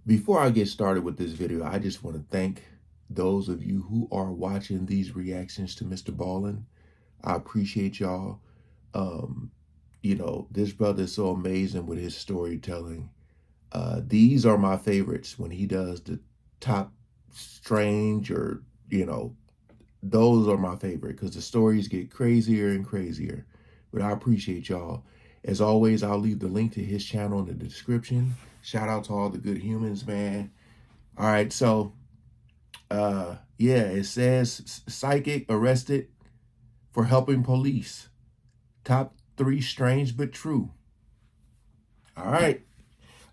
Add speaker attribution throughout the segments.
Speaker 1: Before I get started with this video, I just want to thank those of you who are watching these reactions to Mrballen. I appreciate y'all. Um, this brother is so amazing with his storytelling. These are my favorites when he does the top strange or, those are my favorite because the stories get crazier and crazier. But I appreciate y'all. As always, I'll leave the link to his channel in the description. Shout out to all the good humans, man. All right, so yeah, it says psychic arrested for helping police. Top 3 strange but true. All right,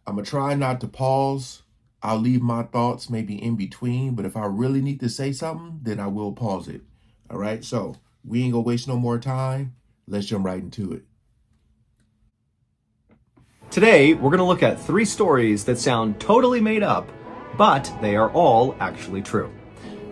Speaker 1: I'm gonna try not to pause. I'll leave my thoughts maybe in between, but if I really need to say something, then I will pause it. All right, so we ain't gonna waste no more time. Let's jump right into it.
Speaker 2: Today, we're going to look at 3 stories that sound totally made up, but they are all actually true.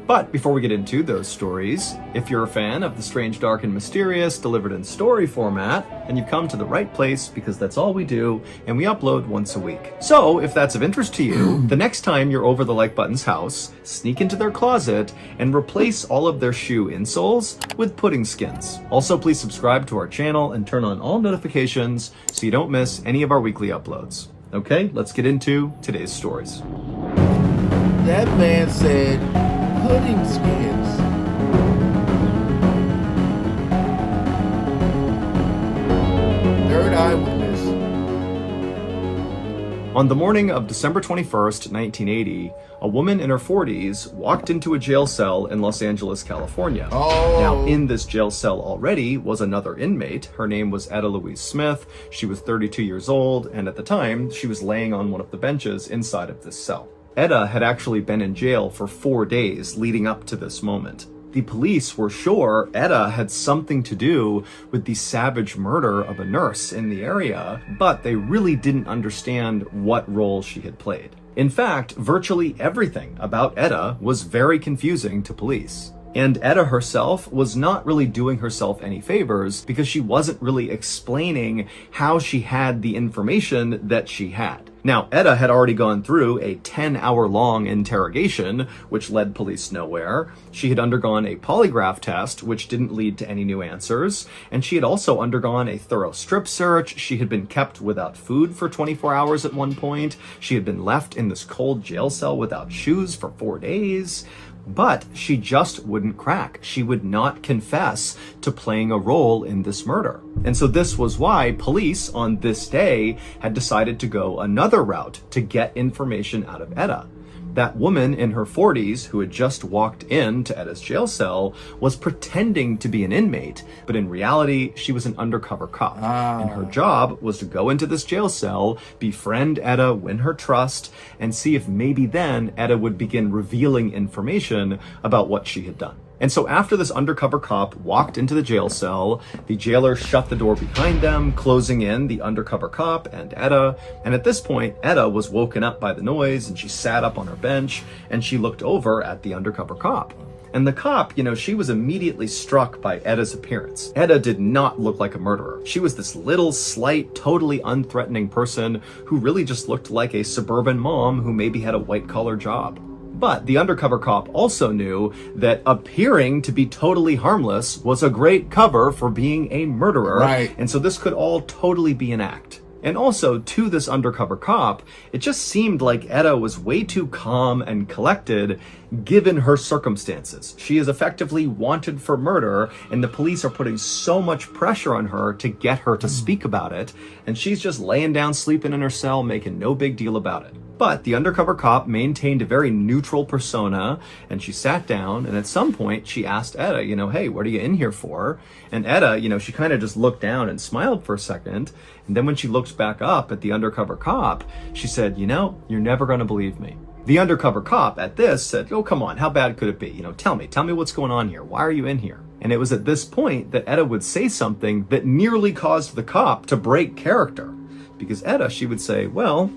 Speaker 2: But before we get into those stories, if you're a fan of the strange, dark, and mysterious delivered in story format, then you've come to the right place because that's all we do, and we upload once a week. So if that's of interest to you, the next time you're over the Like Button's house, sneak into their closet and replace all of their shoe insoles with pudding skins. Also, please subscribe to our channel and turn on all notifications so you don't miss any of our weekly uploads. Okay, let's get into today's stories.
Speaker 1: That man said pudding skins. Third eyewitness.
Speaker 2: On the morning of December 21st, 1980, a woman in her 40s walked into a jail cell in Los Angeles, California.
Speaker 1: Oh.
Speaker 2: Now, in this jail cell already was another inmate. Her name was Etta Louise Smith. She was 32 years old, and at the time, she was laying on one of the benches inside of this cell. Etta had actually been in jail for 4 days leading up to this moment. The police were sure Etta had something to do with the savage murder of a nurse in the area, but they really didn't understand what role she had played. In fact, virtually everything about Etta was very confusing to police. And Etta herself was not really doing herself any favors because she wasn't really explaining how she had the information that she had. Now, Etta had already gone through a 10-hour-long interrogation, which led police nowhere. She had undergone a polygraph test, which didn't lead to any new answers. And she had also undergone a thorough strip search. She had been kept without food for 24 hours at one point. She had been left in this cold jail cell without shoes for 4 days. But she just wouldn't crack. She would not confess to playing a role in this murder. And so this was why police on this day had decided to go another route to get information out of Etta. That woman in her 40s who had just walked into Etta's jail cell was pretending to be an inmate, but in reality, she was an undercover cop. And her job was to go into this jail cell, befriend Etta, win her trust, and see if maybe then Etta would begin revealing information about what she had done. And so after this undercover cop walked into the jail cell, the jailer shut the door behind them, closing in the undercover cop and Etta. And at this point, Etta was woken up by the noise and she sat up on her bench and she looked over at the undercover cop. And the cop, she was immediately struck by Etta's appearance. Etta did not look like a murderer. She was this little, slight, totally unthreatening person who really just looked like a suburban mom who maybe had a white-collar job. But the undercover cop also knew that appearing to be totally harmless was a great cover for being a murderer.
Speaker 1: Right.
Speaker 2: And so this could all totally be an act. And also, to this undercover cop, it just seemed like Etta was way too calm and collected given her circumstances. She is effectively wanted for murder, and the police are putting so much pressure on her to get her to speak about it, and she's just laying down sleeping in her cell, making no big deal about it. But the undercover cop maintained a very neutral persona, and she sat down, and at some point she asked Etta, hey, what are you in here for? And Etta, she kind of just looked down and smiled for a second, and then when she looked back up at the undercover cop, she said, you're never going to believe me. The undercover cop at this said, oh, come on, how bad could it be? Tell me what's going on here. Why are you in here? And it was at this point that Etta would say something that nearly caused the cop to break character. Because Etta, she would say, well,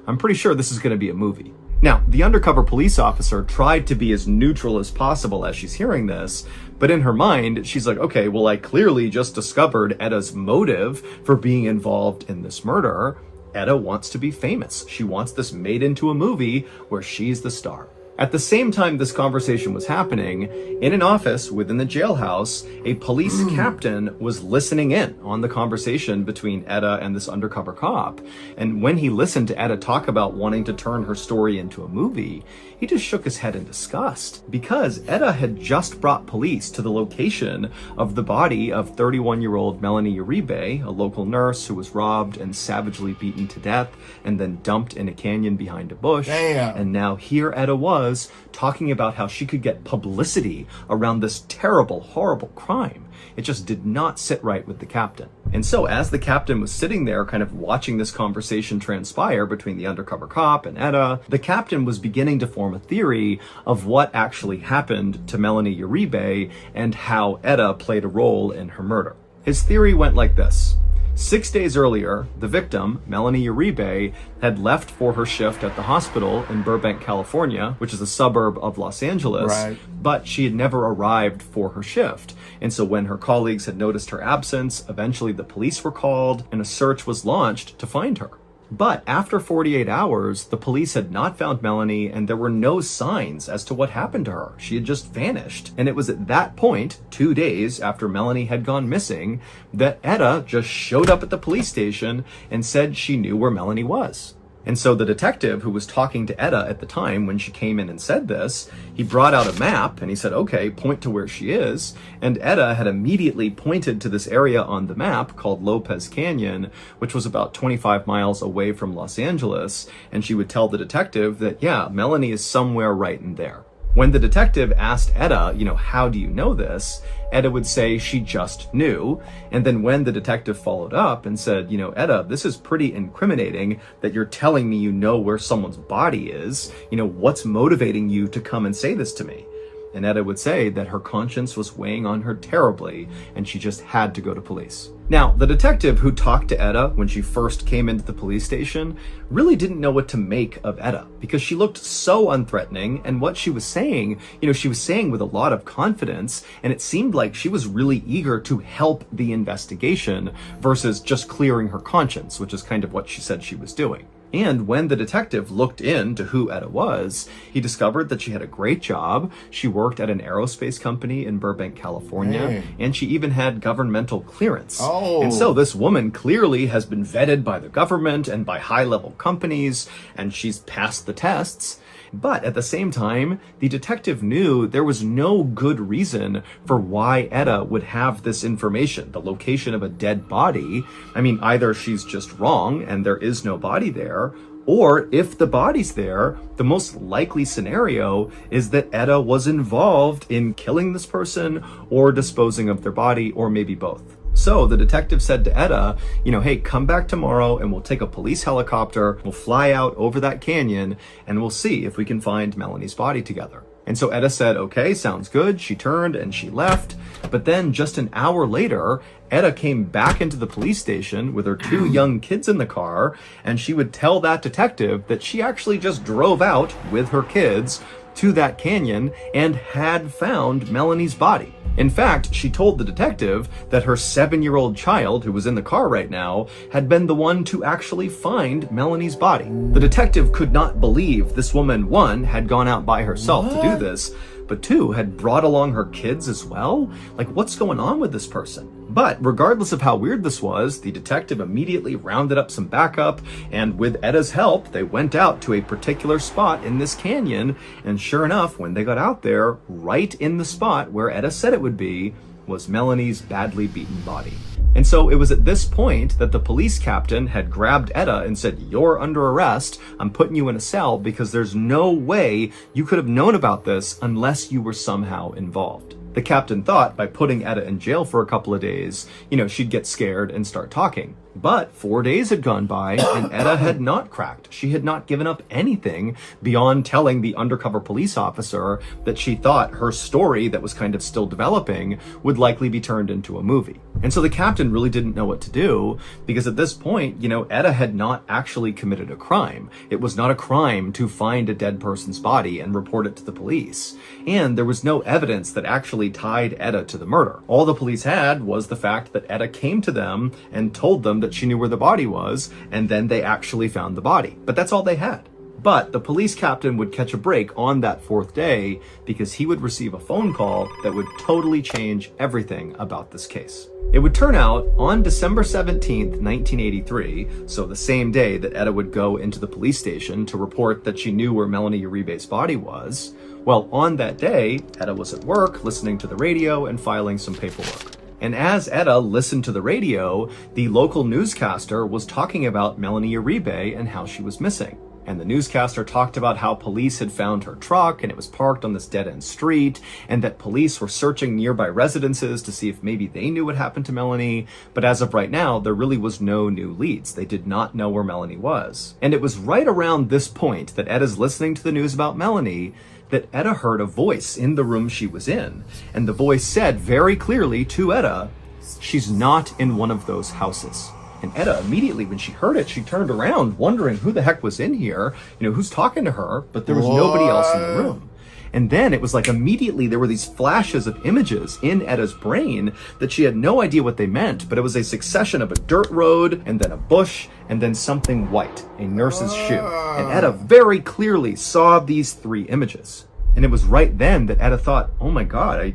Speaker 2: I'm pretty sure this is going to be a movie. Now, the undercover police officer tried to be as neutral as possible as she's hearing this, but in her mind, she's like, okay, well, I clearly just discovered Etta's motive for being involved in this murder. Etta wants to be famous. She wants this made into a movie where she's the star. At the same time this conversation was happening, in an office within the jailhouse, a police captain was listening in on the conversation between Etta and this undercover cop. And when he listened to Etta talk about wanting to turn her story into a movie, he just shook his head in disgust, because Etta had just brought police to the location of the body of 31-year-old Melanie Uribe, a local nurse who was robbed and savagely beaten to death and then dumped in a canyon behind a bush.
Speaker 1: Damn.
Speaker 2: And now here Etta was talking about how she could get publicity around this terrible, horrible crime. It just did not sit right with the captain. And so as the captain was sitting there kind of watching this conversation transpire between the undercover cop and Etta, the captain was beginning to form a theory of what actually happened to Melanie Uribe and how Etta played a role in her murder. His theory went like this. 6 days earlier, the victim, Melanie Uribe, had left for her shift at the hospital in Burbank, California, which is a suburb of Los Angeles,
Speaker 1: Right.
Speaker 2: but she had never arrived for her shift. And so when her colleagues had noticed her absence, eventually the police were called and a search was launched to find her. But after 48 hours, the police had not found Melanie and there were no signs as to what happened to her. She had just vanished. And it was at that point, 2 days after Melanie had gone missing, that Etta just showed up at the police station and said she knew where Melanie was. And so the detective who was talking to Etta at the time when she came in and said this, he brought out a map and he said, okay, point to where she is. And Etta had immediately pointed to this area on the map called Lopez Canyon, which was about 25 miles away from Los Angeles. And she would tell the detective that, yeah, Melanie is somewhere right in there. When the detective asked Etta, how do you know this? Etta would say she just knew. And then when the detective followed up and said, Etta, this is pretty incriminating that you're telling me you know where someone's body is. What's motivating you to come and say this to me? And Etta would say that her conscience was weighing on her terribly and she just had to go to police. Now, the detective who talked to Etta when she first came into the police station really didn't know what to make of Etta because she looked so unthreatening, and what she was saying, she was saying with a lot of confidence, and it seemed like she was really eager to help the investigation versus just clearing her conscience, which is kind of what she said she was doing. And when the detective looked into who Etta was, he discovered that she had a great job. She worked at an aerospace company in Burbank, California,
Speaker 1: Dang.
Speaker 2: and she even had governmental clearance.
Speaker 1: Oh.
Speaker 2: And so this woman clearly has been vetted by the government and by high-level companies, and she's passed the tests. But at the same time, the detective knew there was no good reason for why Etta would have this information, the location of a dead body. I mean, either she's just wrong and there is no body there, or if the body's there, the most likely scenario is that Etta was involved in killing this person or disposing of their body, or maybe both. So the detective said to Etta, hey, come back tomorrow and we'll take a police helicopter, we'll fly out over that canyon, and we'll see if we can find Melanie's body together. And so Etta said, okay, sounds good. She turned and she left. But then just an hour later, Etta came back into the police station with her 2 young kids in the car, and she would tell that detective that she actually just drove out with her kids to that canyon and had found Melanie's body. In fact, she told the detective that her 7-year-old child, who was in the car right now, had been the one to actually find Melanie's body. The detective could not believe this woman, 1, had gone out by herself to do this, but 2, had brought along her kids as well? Like, what's going on with this person? But regardless of how weird this was, the detective immediately rounded up some backup, and with Etta's help, they went out to a particular spot in this canyon, and sure enough, when they got out there, right in the spot where Etta said it would be, was Melanie's badly beaten body. And so it was at this point that the police captain had grabbed Etta and said, you're under arrest. I'm putting you in a cell because there's no way you could have known about this unless you were somehow involved. The captain thought by putting Etta in jail for a couple of days, she'd get scared and start talking. But 4 days had gone by and Etta had not cracked. She had not given up anything beyond telling the undercover police officer that she thought her story that was kind of still developing would likely be turned into a movie. And so the captain really didn't know what to do because at this point, Etta had not actually committed a crime. It was not a crime to find a dead person's body and report it to the police. And there was no evidence that actually tied Etta to the murder. All the police had was the fact that Etta came to them and told them that she knew where the body was, and then they actually found the body. But that's all they had. But the police captain would catch a break on that fourth day because he would receive a phone call that would totally change everything about this case. It would turn out on December 17th, 1983, so the same day that Etta would go into the police station to report that she knew where Melanie Uribe's body was, well, on that day, Etta was at work listening to the radio and filing some paperwork. And as Etta listened to the radio, the local newscaster was talking about Melanie Uribe and how she was missing. And the newscaster talked about how police had found her truck and it was parked on this dead-end street, and that police were searching nearby residences to see if maybe they knew what happened to Melanie. But as of right now, there really was no new leads. They did not know where Melanie was. And it was right around this point that Etta's listening to the news about Melanie that Etta heard a voice in the room she was in. And the voice said very clearly to Etta, "She's not in one of those houses." And Etta immediately, when she heard it, she turned around wondering who the heck was in here, who's talking to her, but there was nobody else in the room. And then it was like immediately there were these flashes of images in Etta's brain that she had no idea what they meant, but it was a succession of a dirt road and then a bush and then something white, a nurse's shoe. And Etta very clearly saw these three images. And it was right then that Etta thought, oh my God,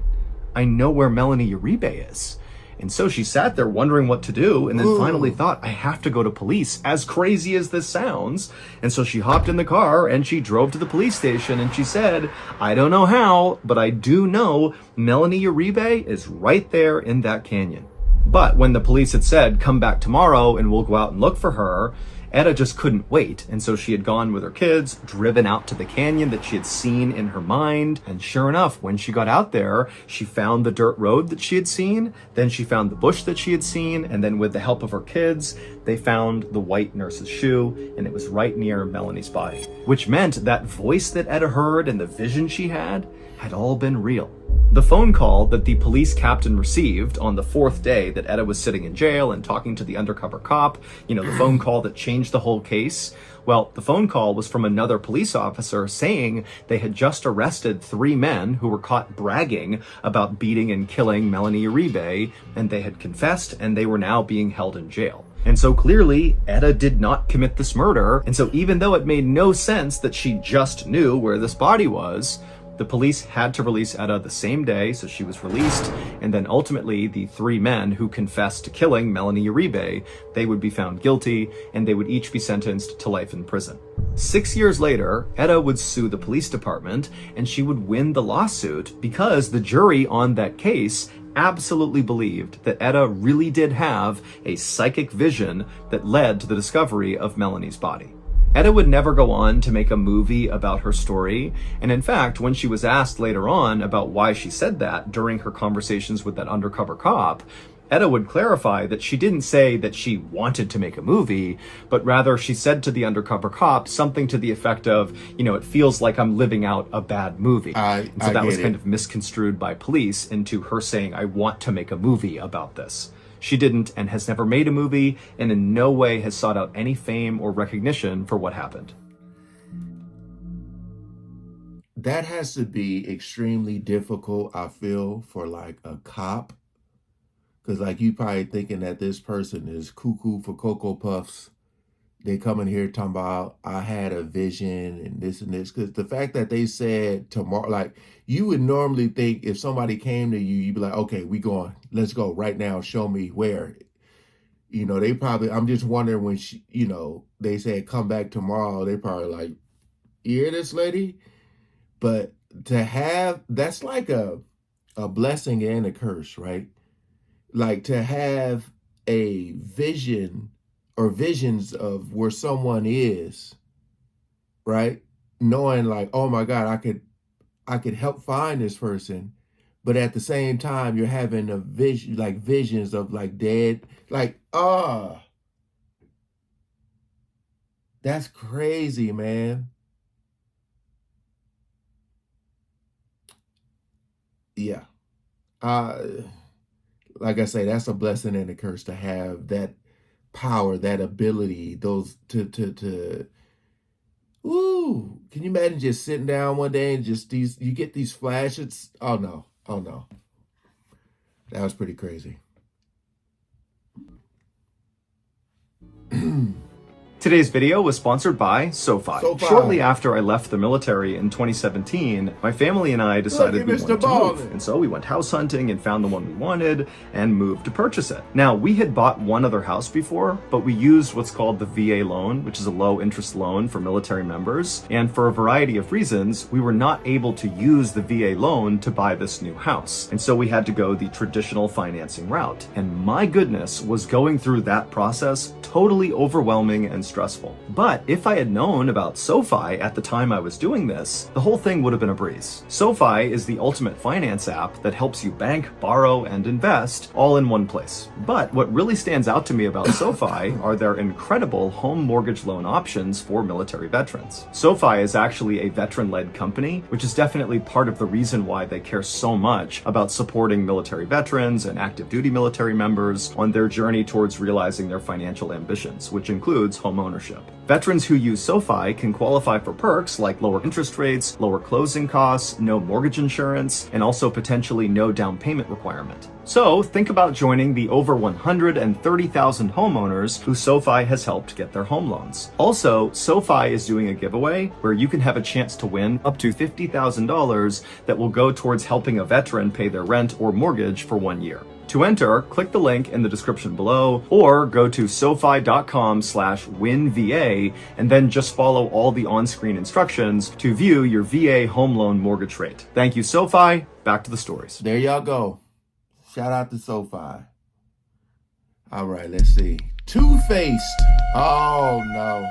Speaker 2: I know where Melanie Uribe is. And so she sat there wondering what to do, and then finally thought, I have to go to police, as crazy as this sounds. And so she hopped in the car and she drove to the police station and she said, I don't know how, but I do know Melanie Uribe is right there in that canyon. But when the police had said, come back tomorrow and we'll go out and look for her, Etta just couldn't wait, and so she had gone with her kids, driven out to the canyon that she had seen in her mind, and sure enough, when she got out there, she found the dirt road that she had seen, then she found the bush that she had seen, and then with the help of her kids, they found the white nurse's shoe, and it was right near Melanie's body. Which meant that voice that Etta heard and the vision she had all been real. The phone call that the police captain received on the fourth day that Etta was sitting in jail and talking to the undercover cop, the phone call that changed the whole case, well, the phone call was from another police officer saying they had just arrested 3 men who were caught bragging about beating and killing Melanie Uribe, and they had confessed and they were now being held in jail. And so clearly, Etta did not commit this murder, and so even though it made no sense that she just knew where this body was, the police had to release Etta the same day, so she was released, and then ultimately the 3 men who confessed to killing Melanie Uribe, they would be found guilty, and they would each be sentenced to life in prison. 6 years later, Etta would sue the police department, and she would win the lawsuit because the jury on that case absolutely believed that Etta really did have a psychic vision that led to the discovery of Melanie's body. Etta would never go on to make a movie about her story, and in fact, when she was asked later on about why she said that during her conversations with that undercover cop, Etta would clarify that she didn't say that she wanted to make a movie, but rather she said to the undercover cop something to the effect of, it feels like I'm living out a bad movie. And so that was kind of misconstrued by police into her saying, I want to make a movie about this. She didn't and has never made a movie and in no way has sought out any fame or recognition for what happened.
Speaker 1: That has to be extremely difficult, I feel, for like a cop. Because like you probably thinking that this person is cuckoo for Cocoa Puffs. They come in here talking about, I had a vision and this and this. Because the fact that they said tomorrow, like you would normally think if somebody came to you, you'd be like, okay, we going, let's go right now. Show me where, they probably, I'm just wondering when she, they said come back tomorrow. They probably like, you hear this lady? But to have, that's like a blessing and a curse, right? Like to have a vision or visions of where someone is, right? Knowing like, oh my God, I could help find this person. But at the same time, you're having a vision, like visions of like dead, like, that's crazy, man. Yeah. Like I say, that's a blessing and a curse to have that power, that ability, those ooh, can you imagine just sitting down one day and just you get these flashes? Oh no. Oh no. That was pretty crazy.
Speaker 2: Today's video was sponsored by SoFi. Shortly after I left the military in 2017, my family and I decided we wanted to move. And so we went house hunting and found the one we wanted and moved to purchase it. Now, we had bought one other house before, but we used what's called the VA loan, which is a low interest loan for military members. And for a variety of reasons, we were not able to use the VA loan to buy this new house. And so we had to go the traditional financing route. And my goodness, was going through that process totally overwhelming and stressful. But if I had known about SoFi at the time I was doing this, the whole thing would have been a breeze. SoFi is the ultimate finance app that helps you bank, borrow, and invest all in one place. But what really stands out to me about SoFi are their incredible home mortgage loan options for military veterans. SoFi is actually a veteran-led company, which is definitely part of the reason why they care so much about supporting military veterans and active duty military members on their journey towards realizing their financial ambitions, which includes home ownership. Veterans who use SoFi can qualify for perks like lower interest rates, lower closing costs, no mortgage insurance, and also potentially no down payment requirement. So think about joining the over 130,000 homeowners who SoFi has helped get their home loans. Also, SoFi is doing a giveaway where you can have a chance to win up to $50,000 that will go towards helping a veteran pay their rent or mortgage for 1 year. To enter, click the link in the description below or go to sofi.com/winva and then just follow all the on-screen instructions to view your VA home loan mortgage rate. Thank you, SoFi. Back to the stories.
Speaker 1: There y'all go. Shout out to SoFi. All right, let's see. Two-Faced. Oh, no.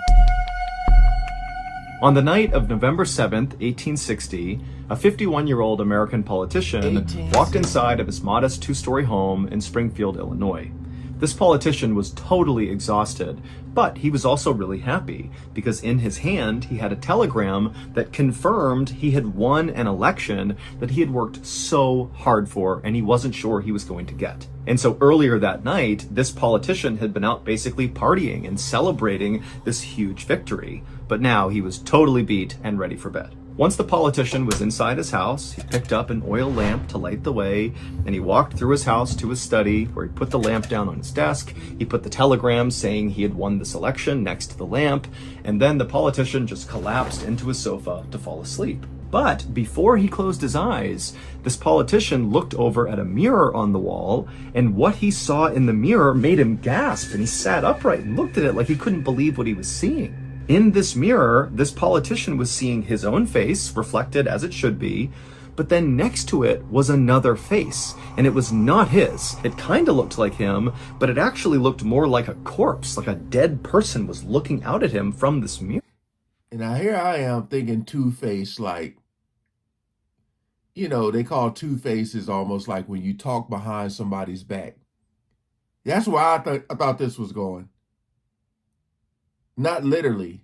Speaker 2: On the night of November 7th, 1860, a 51-year-old American politician walked inside of his modest two-story home in Springfield, Illinois. This politician was totally exhausted, but he was also really happy because in his hand he had a telegram that confirmed he had won an election that he had worked so hard for and he wasn't sure he was going to get. And so earlier that night, this politician had been out basically partying and celebrating this huge victory, but now he was totally beat and ready for bed. Once the politician was inside his house, he picked up an oil lamp to light the way, and he walked through his house to his study, where he put the lamp down on his desk. He put the telegram saying he had won this election next to the lamp, and then the politician just collapsed into his sofa to fall asleep. But before he closed his eyes, this politician looked over at a mirror on the wall, and what he saw in the mirror made him gasp, and he sat upright and looked at it like he couldn't believe what he was seeing. In this mirror, this politician was seeing his own face, reflected as it should be, but then next to it was another face, and it was not his. It kind of looked like him, but it actually looked more like a corpse, like a dead person was looking out at him from this mirror.
Speaker 1: And now here I am thinking Two-Faced, like, you know, they call Two-Faces almost like when you talk behind somebody's back. That's where I thought this was going. Not literally.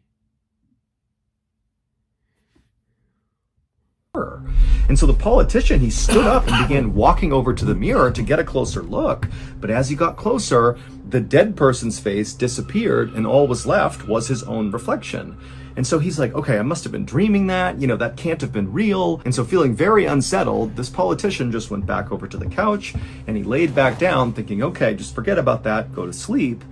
Speaker 2: And so the politician, he stood up and began walking over to the mirror to get a closer look. But as he got closer, the dead person's face disappeared and all was left was his own reflection. And so he's like, okay, I must have been dreaming that, that can't have been real. And so feeling very unsettled, this politician just went back over to the couch and he laid back down thinking, okay, just forget about that, go to sleep.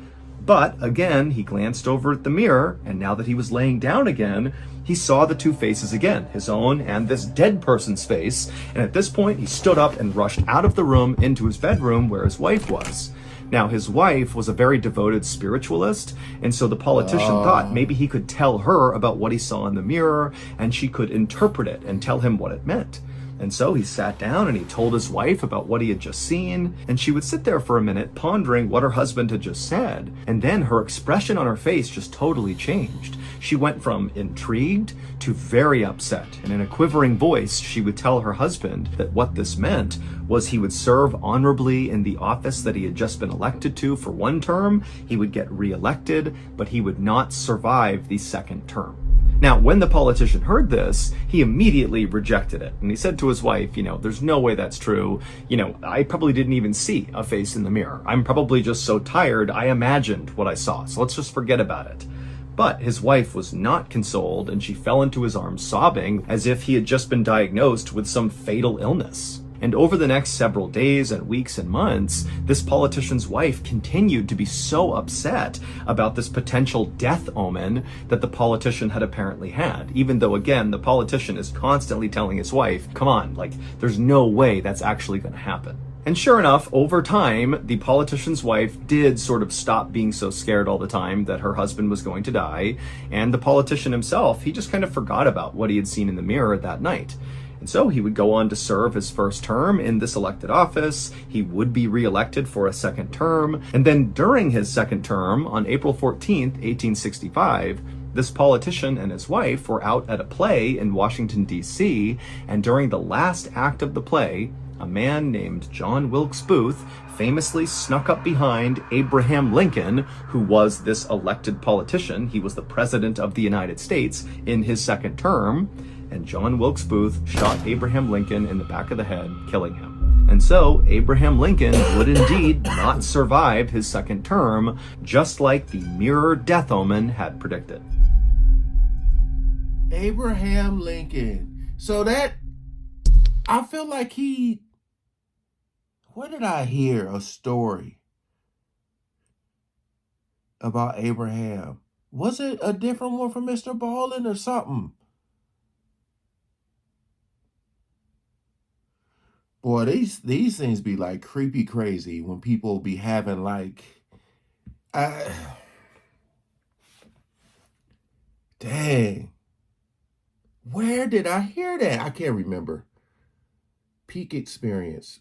Speaker 2: But again, he glanced over at the mirror, and now that he was laying down again, he saw the two faces again, his own and this dead person's face. And at this point, he stood up and rushed out of the room into his bedroom where his wife was. Now, his wife was a very devoted spiritualist, and so the politician thought maybe he could tell her about what he saw in the mirror, and she could interpret it and tell him what it meant. And so he sat down and he told his wife about what he had just seen, and she would sit there for a minute pondering what her husband had just said, and then her expression on her face just totally changed. She went from intrigued to very upset, and in a quivering voice, she would tell her husband that what this meant was he would serve honorably in the office that he had just been elected to for one term, he would get reelected, but he would not survive the second term. Now, when the politician heard this, he immediately rejected it. And he said to his wife, there's no way that's true. I probably didn't even see a face in the mirror. I'm probably just so tired, I imagined what I saw. So let's just forget about it. But his wife was not consoled, and she fell into his arms sobbing as if he had just been diagnosed with some fatal illness. And over the next several days and weeks and months, this politician's wife continued to be so upset about this potential death omen that the politician had apparently had, even though, again, the politician is constantly telling his wife, come on, like, there's no way that's actually going to happen. And sure enough, over time, the politician's wife did sort of stop being so scared all the time that her husband was going to die, and the politician himself, he just kind of forgot about what he had seen in the mirror that night. And so he would go on to serve his first term in this elected office. He would be reelected for a second term. And then during his second term, on April 14th, 1865, this politician and his wife were out at a play in Washington, D.C., and during the last act of the play, a man named John Wilkes Booth famously snuck up behind Abraham Lincoln, who was this elected politician. He was the president of the United States in his second term. And John Wilkes Booth shot Abraham Lincoln in the back of the head, killing him. And so Abraham Lincoln would indeed not survive his second term, just like the mirror death omen had predicted.
Speaker 1: Abraham Lincoln. So that, I feel like where did I hear a story about Abraham? Was it a different one from Mrballen or something? Boy, these things be like creepy crazy when people be having like, dang, where did I hear that? I can't remember. Peak experience.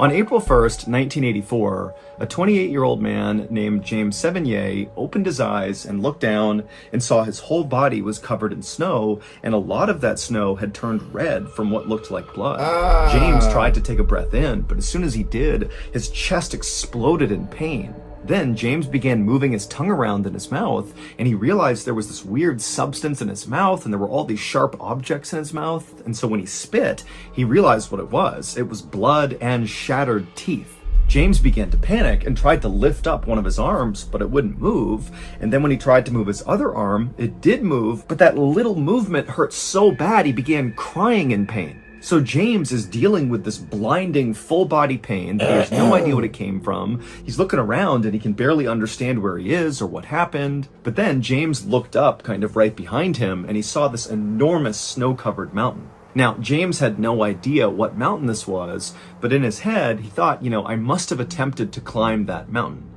Speaker 2: On April 1st, 1984, a 28-year-old man named James Sevigny opened his eyes and looked down and saw his whole body was covered in snow, and a lot of that snow had turned red from what looked like blood. James tried to take a breath in, but as soon as he did, his chest exploded in pain. Then James began moving his tongue around in his mouth, and he realized there was this weird substance in his mouth, and there were all these sharp objects in his mouth. And so when he spit, he realized what it was. It was blood and shattered teeth. James began to panic and tried to lift up one of his arms, but it wouldn't move. And then when he tried to move his other arm, it did move, but that little movement hurt so bad he began crying in pain. So James is dealing with this blinding full body pain that he has no idea what it came from. He's looking around and he can barely understand where he is or what happened. But then James looked up kind of right behind him and he saw this enormous snow-covered mountain. Now, James had no idea what mountain this was, but in his head, he thought, I must have attempted to climb that mountain.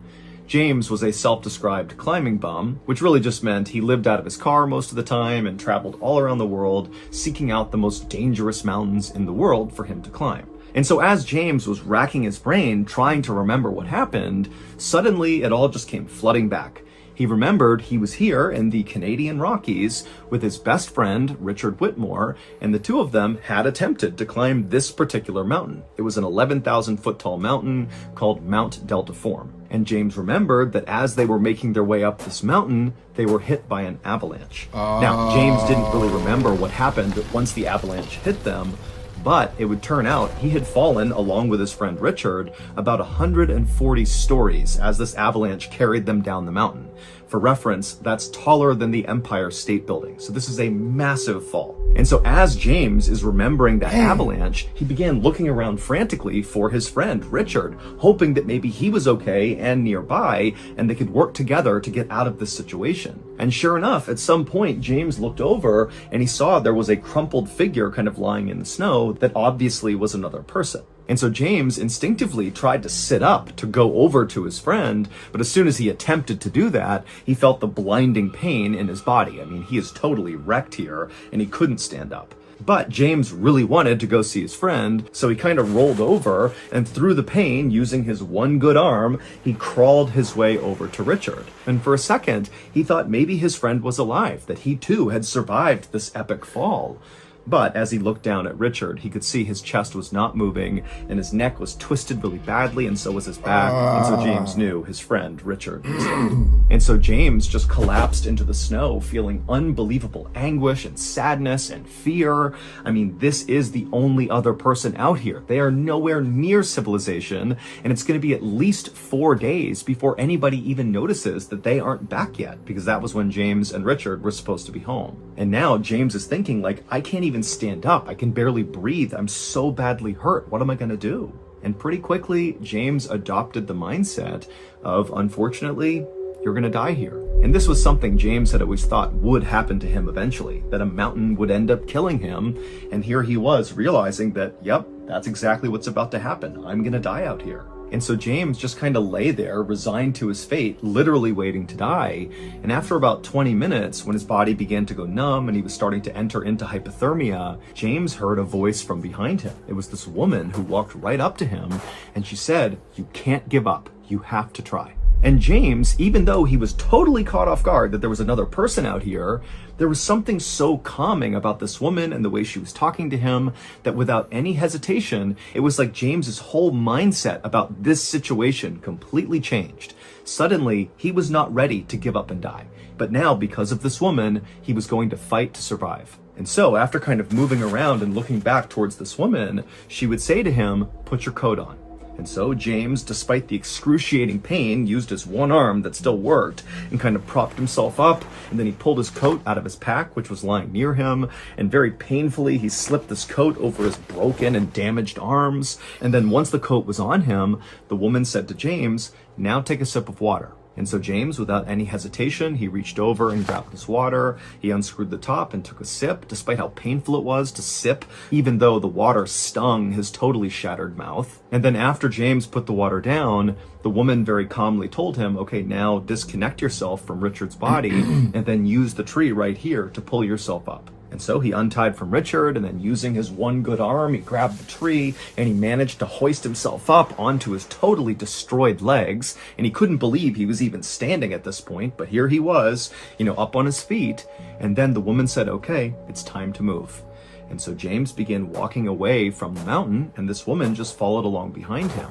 Speaker 2: James was a self-described climbing bum, which really just meant he lived out of his car most of the time and traveled all around the world, seeking out the most dangerous mountains in the world for him to climb. And so as James was racking his brain, trying to remember what happened, suddenly it all just came flooding back. He remembered he was here in the Canadian Rockies with his best friend, Richard Whitmore, and the two of them had attempted to climb this particular mountain. It was an 11,000 foot tall mountain called Mount Deltaform. And James remembered that as they were making their way up this mountain, they were hit by an avalanche. Now, James didn't really remember what happened once the avalanche hit them, but it would turn out he had fallen, along with his friend Richard, about 140 stories as this avalanche carried them down the mountain. For reference, that's taller than the Empire State Building. So this is a massive fall. And so as James is remembering that avalanche, he began looking around frantically for his friend Richard, hoping that maybe he was okay and nearby, and they could work together to get out of this situation. And sure enough, at some point, James looked over and he saw there was a crumpled figure kind of lying in the snow that obviously was another person. And so James instinctively tried to sit up to go over to his friend, but as soon as he attempted to do that, he felt the blinding pain in his body. I mean, he is totally wrecked here, and he couldn't stand up. But James really wanted to go see his friend, so he kind of rolled over, and through the pain, using his one good arm, he crawled his way over to Richard. And for a second, he thought maybe his friend was alive, that he too had survived this epic fall. But as he looked down at Richard, he could see his chest was not moving and his neck was twisted really badly, and so was his back. And so James knew his friend Richard was dead. And so James just collapsed into the snow, feeling unbelievable anguish and sadness and fear. I mean, this is the only other person out here. They are nowhere near civilization, and it's going to be at least 4 days before anybody even notices that they aren't back yet, because that was when James and Richard were supposed to be home. And now James is thinking, like, I can't even stand up. I can barely breathe. I'm so badly hurt. What am I going to do? And pretty quickly, James adopted the mindset of, unfortunately, you're going to die here. And this was something James had always thought would happen to him eventually, that a mountain would end up killing him. And here he was realizing that, yep, that's exactly what's about to happen. I'm going to die out here. And so James just kind of lay there, resigned to his fate, literally waiting to die. And after about 20 minutes, when his body began to go numb and he was starting to enter into hypothermia, James heard a voice from behind him. It was this woman who walked right up to him, and she said, "You can't give up. You have to try." And James, even though he was totally caught off guard that there was another person out here, there was something so calming about this woman and the way she was talking to him that without any hesitation, it was like James's whole mindset about this situation completely changed. Suddenly, he was not ready to give up and die. But now, because of this woman, he was going to fight to survive. And so, after kind of moving around and looking back towards this woman, she would say to him, "Put your coat on." And so James, despite the excruciating pain, used his one arm that still worked and kind of propped himself up. And then he pulled his coat out of his pack, which was lying near him. And very painfully, he slipped this coat over his broken and damaged arms. And then once the coat was on him, the woman said to James, "Now take a sip of water." And so James, without any hesitation, he reached over and grabbed his water. He unscrewed the top and took a sip, despite how painful it was to sip, even though the water stung his totally shattered mouth. And then after James put the water down, the woman very calmly told him, "Okay, now disconnect yourself from Richard's body and then use the tree right here to pull yourself up." And so he untied from Richard, and then using his one good arm, he grabbed the tree and he managed to hoist himself up onto his totally destroyed legs. And he couldn't believe he was even standing at this point, but here he was, up on his feet. And then the woman said, "Okay, it's time to move." And so James began walking away from the mountain, and this woman just followed along behind him.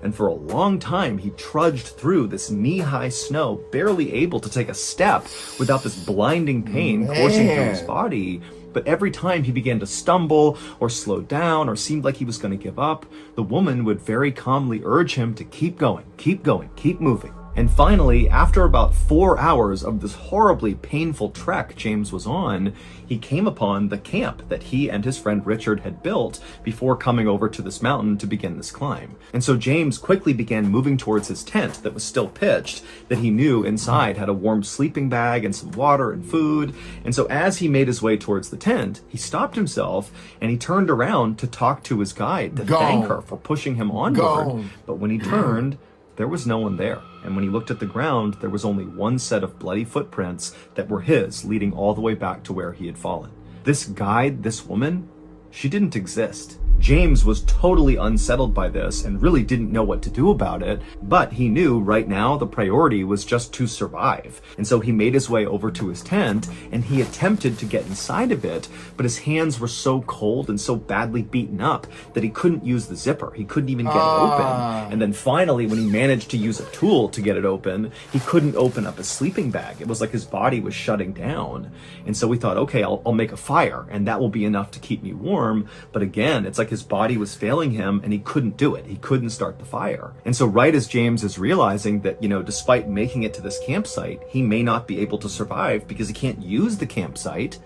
Speaker 2: And for a long time, he trudged through this knee-high snow, barely able to take a step without this blinding pain coursing through his body. But every time he began to stumble or slow down or seemed like he was going to give up, the woman would very calmly urge him to keep going, keep moving. And finally, after about 4 hours of this horribly painful trek James was on, he came upon the camp that he and his friend Richard had built before coming over to this mountain to begin this climb. And so James quickly began moving towards his tent that was still pitched, that he knew inside had a warm sleeping bag and some water and food. And so as he made his way towards the tent, he stopped himself and he turned around to talk to his guide to thank her for pushing him onward. But when he turned, there was no one there. And when he looked at the ground, there was only one set of bloody footprints that were his, leading all the way back to where he had fallen. This guide, this woman, she didn't exist. James was totally unsettled by this and really didn't know what to do about it, but he knew right now the priority was just to survive. And so he made his way over to his tent and he attempted to get inside of it, but his hands were so cold and so badly beaten up that he couldn't use the zipper. He couldn't even get it open. And then finally, when he managed to use a tool to get it open, he couldn't open up his sleeping bag. It was like his body was shutting down. And so we thought, okay, I'll make a fire and that will be enough to keep me warm. But again, it's like his body was failing him and he couldn't do it. He couldn't start the fire. And so right as James is realizing that, despite making it to this campsite, he may not be able to survive because he can't use the campsite,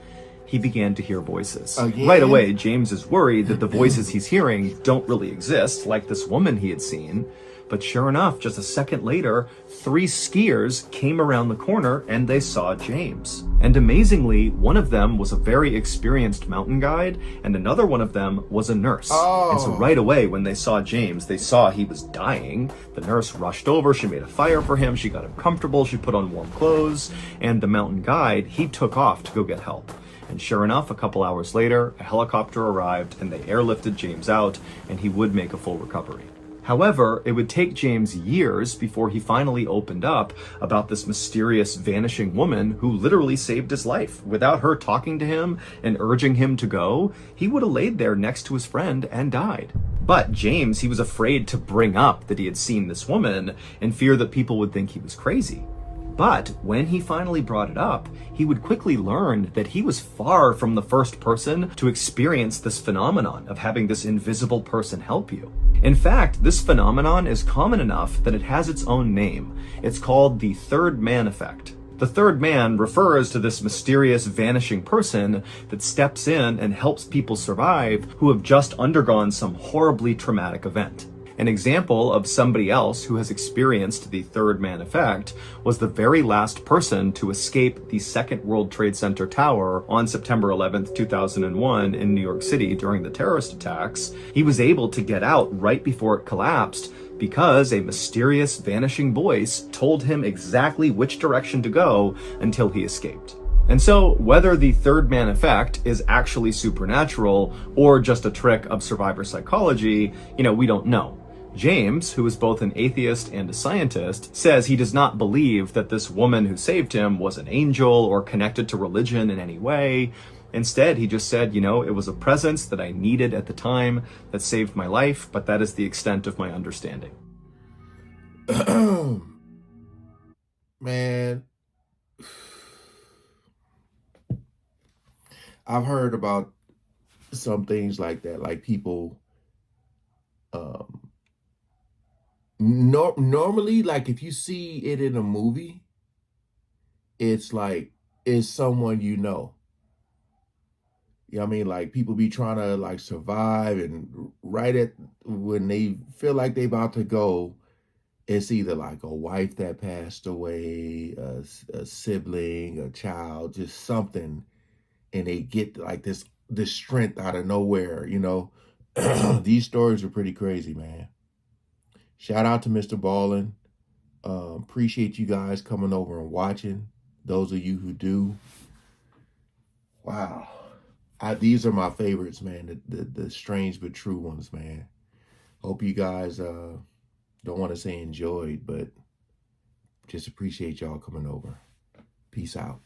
Speaker 2: he began to hear voices. Right away, James is worried that the voices he's hearing don't really exist, like this woman he had seen. But sure enough, just a second later, 3 skiers came around the corner and they saw James. And amazingly, one of them was a very experienced mountain guide and another one of them was a nurse. And so right away, when they saw James, they saw he was dying. The nurse rushed over, she made a fire for him, she got him comfortable, she put on warm clothes, and the mountain guide, he took off to go get help. And sure enough, a couple hours later, a helicopter arrived and they airlifted James out and he would make a full recovery. However, it would take James years before he finally opened up about this mysterious vanishing woman who literally saved his life. Without her talking to him and urging him to go, he would have laid there next to his friend and died. But James, he was afraid to bring up that he had seen this woman in fear that people would think he was crazy. But when he finally brought it up, he would quickly learn that he was far from the first person to experience this phenomenon of having this invisible person help you. In fact, this phenomenon is common enough that it has its own name. It's called the third man effect. The third man refers to this mysterious vanishing person that steps in and helps people survive who have just undergone some horribly traumatic event. An example of somebody else who has experienced the third man effect was the very last person to escape the Second World Trade Center tower on September 11th, 2001 in New York City during the terrorist attacks. He was able to get out right before it collapsed because a mysterious vanishing voice told him exactly which direction to go until he escaped. And so, whether the third man effect is actually supernatural or just a trick of survivor psychology, we don't know. James, who is both an atheist and a scientist, says he does not believe that this woman who saved him was an angel or connected to religion in any way. Instead, he just said, it was a presence that I needed at the time that saved my life, but that is the extent of my understanding.
Speaker 1: Man, I've heard about some things like that, like people, normally, like if you see it in a movie, it's like, it's someone you know. You know what I mean? Like people be trying to like survive, and right at when they feel like they about to go, it's either like a wife that passed away, a sibling, a child, just something, and they get like this strength out of nowhere. These stories are pretty crazy, man. Shout out to Mr. Ballen. Appreciate you guys coming over and watching. Those of you who do. Wow. These are my favorites, man. The strange but true ones, man. Hope you guys don't want to say enjoyed, but just appreciate y'all coming over. Peace out.